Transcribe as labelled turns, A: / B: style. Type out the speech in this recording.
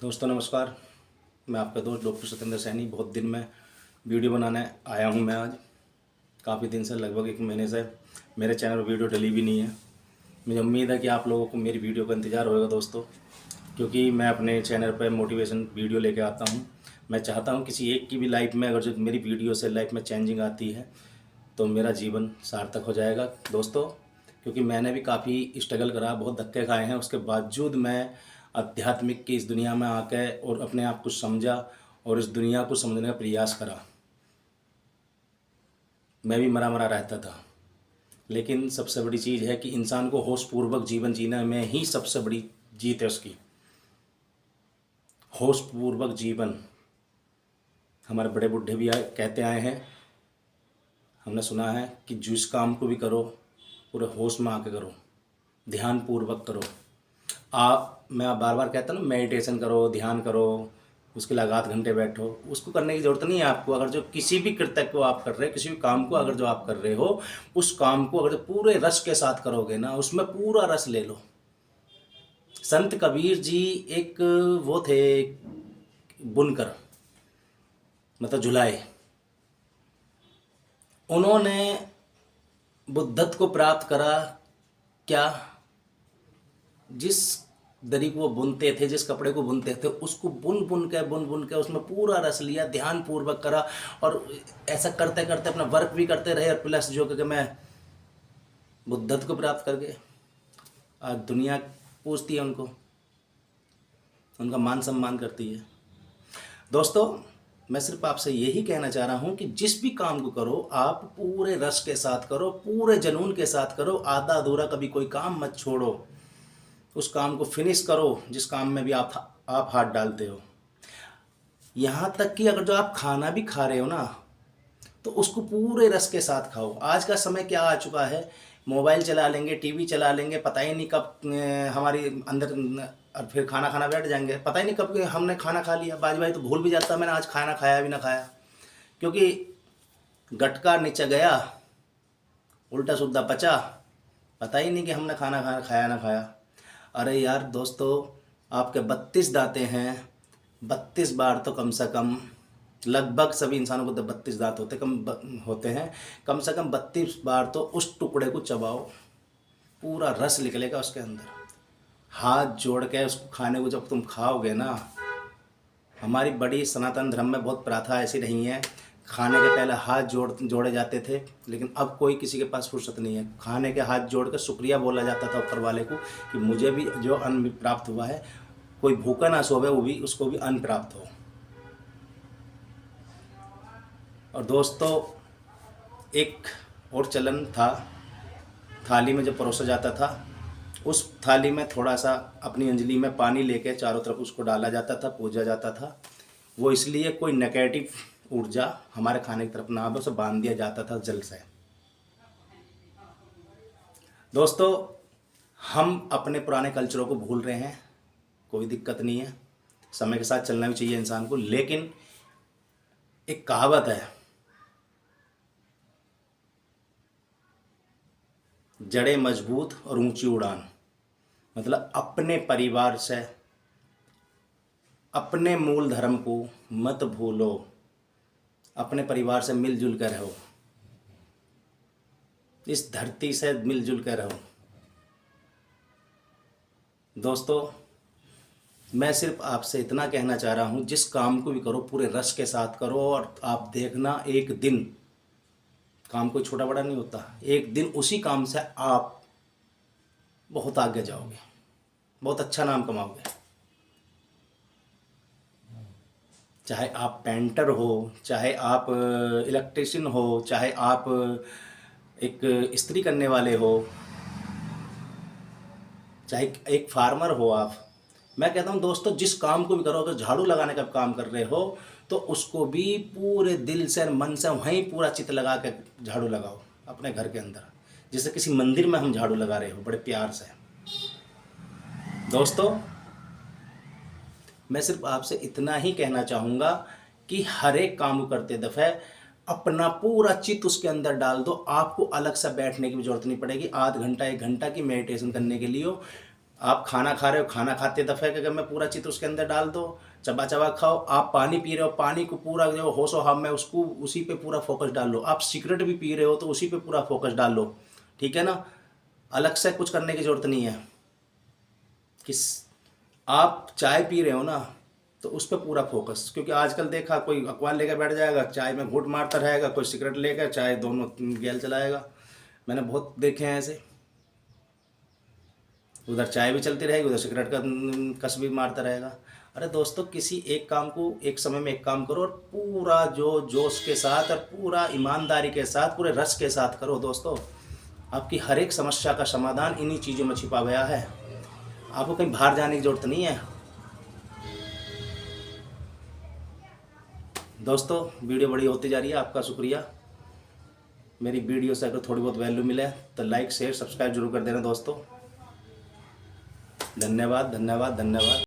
A: दोस्तों नमस्कार। मैं आपका दोस्त डॉक्टर सत्येंद्र सैनी। बहुत दिन में वीडियो बनाने आया हूं। मैं आज काफ़ी दिन से, लगभग एक महीने से मेरे चैनल पर वीडियो डली भी नहीं है। मुझे उम्मीद है कि आप लोगों को मेरी वीडियो का इंतज़ार होगा दोस्तों, क्योंकि मैं अपने चैनल पर मोटिवेशन वीडियो लेके आता हूं। मैं चाहता हूं किसी एक की भी लाइफ में अगर जो मेरी वीडियो से लाइफ में चेंजिंग आती है तो मेरा जीवन सार्थक हो जाएगा दोस्तों। क्योंकि मैंने भी काफ़ी स्ट्रगल करा, बहुत धक्के खाए हैं, उसके बावजूद मैं आध्यात्मिक की इस दुनिया में आके और अपने आप को समझा और इस दुनिया को समझने का प्रयास करा। मैं भी मरा मरा रहता था, लेकिन सबसे बड़ी चीज़ है कि इंसान को होशपूर्वक जीवन जीने में ही सबसे बड़ी जीत है उसकी। होशपूर्वक जीवन हमारे बड़े बूढ़े भी कहते आए हैं, हमने सुना है कि जिस काम को भी करो पूरे होश में आके करो, ध्यान पूर्वक करो। मैं बार बार कहता हूँ ना, मेडिटेशन करो, ध्यान करो, उसके लिए आध घंटे बैठो। उसको करने की ज़रूरत नहीं है आपको। अगर जो किसी भी कृत्य को आप कर रहे हो, किसी भी काम को अगर जो आप कर रहे हो, उस काम को अगर जो पूरे रस के साथ करोगे ना, उसमें पूरा रस ले लो। संत कबीर जी एक वो थे बुनकर, मतलब झुलाए। उन्होंने बुद्धत्व को प्राप्त करा क्या? जिस दरी को वो बुनते थे, जिस कपड़े को बुनते थे, उसको बुन बुन के उसमें पूरा रस लिया, ध्यान पूर्वक करा, और ऐसा करते करते अपना वर्क भी करते रहे, और प्लस जो कि मैं बुद्धत्व को प्राप्त कर गए। आज दुनिया पूछती है उनको, उनका मान सम्मान करती है। दोस्तों मैं सिर्फ आपसे यही कहना चाह रहा हूँ कि जिस भी काम को करो आप पूरे रस के साथ करो, पूरे जुनून के साथ करो। आधा अधूरा कभी कोई काम मत छोड़ो, उस काम को फिनिश करो जिस काम में भी आप हाथ डालते हो। यहाँ तक कि अगर जो आप खाना भी खा रहे हो ना, तो उसको पूरे रस के साथ खाओ। आज का समय क्या आ चुका है, मोबाइल चला लेंगे, टीवी चला लेंगे, पता ही नहीं कब हमारी अंदर, और फिर खाना खाना बैठ जाएंगे, पता ही नहीं कब हमने खाना खा लिया। बाज भाई तो भूल भी जाता मैंने आज खाना खाया भी ना खाया, क्योंकि गटका नीचे गया, उल्टा सुद्धा पचा, पता ही नहीं कि हमने खाना खाया ना खाया। अरे यार दोस्तों, आपके 32 दांतें हैं, 32 बार तो कम से कम, लगभग सभी इंसानों को तो 32 दांत होते हैं, कम से कम 32 बार तो उस टुकड़े को चबाओ, पूरा रस निकलेगा उसके अंदर। हाथ जोड़ के उसको खाने को जब तुम खाओगे ना, हमारी बड़ी सनातन धर्म में बहुत प्रथा ऐसी रही है, खाने के पहले हाथ जोड़े जाते थे, लेकिन अब कोई किसी के पास फुर्सत नहीं है। खाने के हाथ जोड़ कर शुक्रिया बोला जाता था ऊपर वाले को कि मुझे भी जो अन्न प्राप्त हुआ है, कोई भूखा ना सोवे, वो भी उसको भी अन्न प्राप्त हो। और दोस्तों एक और चलन था, थाली में जब परोसा जाता था, उस थाली में थोड़ा सा अपनी अंजलि में पानी लेके चारों तरफ उसको डाला जाता था, पूजा जाता था। वो इसलिए कोई नेगेटिव ऊर्जा हमारे खाने की तरफ ना आवे, उसे बांध दिया जाता था जल से। दोस्तों हम अपने पुराने कल्चरों को भूल रहे हैं, कोई दिक्कत नहीं है, समय के साथ चलना भी चाहिए इंसान को। लेकिन एक कहावत है, जड़ें मजबूत और ऊंची उड़ान। मतलब अपने परिवार से, अपने मूल धर्म को मत भूलो, अपने परिवार से मिलजुल कर रहो, इस धरती से मिलजुल कर रहो। दोस्तों मैं सिर्फ आपसे इतना कहना चाह रहा हूँ, जिस काम को भी करो पूरे रस के साथ करो, और आप देखना एक दिन, काम कोई छोटा बड़ा नहीं होता, एक दिन उसी काम से आप बहुत आगे जाओगे, बहुत अच्छा नाम कमाओगे। चाहे आप पेंटर हो, चाहे आप इलेक्ट्रिशियन हो, चाहे आप एक इस्त्री करने वाले हो, चाहे एक फार्मर हो आप। मैं कहता हूँ दोस्तों, जिस काम को भी करो, अगर झाड़ू लगाने का काम कर रहे हो तो उसको भी पूरे दिल से मन से वहीं पूरा चित्त लगा के झाड़ू लगाओ अपने घर के अंदर, जैसे किसी मंदिर में हम झाड़ू लगा रहे हो, बड़े प्यार से। दोस्तों मैं सिर्फ आपसे इतना ही कहना चाहूँगा कि हर एक काम को करते दफ़े अपना पूरा चित्त उसके अंदर डाल दो। आपको अलग से बैठने की भी ज़रूरत नहीं पड़ेगी, आध घंटा 1 घंटा की मेडिटेशन करने के लिए आप खाना खा रहे हो, खाना खाते दफे के मैं पूरा चित्र उसके अंदर डाल दो, चबा चबा खाओ। आप पानी पी रहे हो, पानी को पूरा जो होशो हम में उसको उसी पे पूरा फोकस डाल लो। आप सिगरेट भी पी रहे हो तो उसी पे पूरा फोकस डाल लो, ठीक है ना। अलग से कुछ करने की जरूरत नहीं है। किस आप चाय पी रहे हो ना, तो उस पर पूरा फोकस, क्योंकि आजकल देखा कोई अखबार लेकर बैठ जाएगा, चाय में घूंट मारता रहेगा, कोई सिगरेट लेकर चाय दोनों गैल चलाएगा। मैंने बहुत देखे हैं ऐसे, उधर चाय भी चलती रहेगी, उधर सिगरेट का कस भी मारता रहेगा। अरे दोस्तों, किसी एक काम को एक समय में एक काम करो और पूरा जो जोश के साथ और पूरा ईमानदारी के साथ पूरे रस के साथ करो दोस्तों। आपकी हर एक समस्या का समाधान इन्हीं चीज़ों में छिपा गया है। आपको कहीं बाहर जाने की ज़रूरत नहीं है। दोस्तों, वीडियो बड़ी होती जा रही है, आपका शुक्रिया। मेरी वीडियो से अगर थोड़ी बहुत वैल्यू मिले तो लाइक शेयर सब्सक्राइब जरूर कर देना दोस्तों। धन्यवाद धन्यवाद धन्यवाद।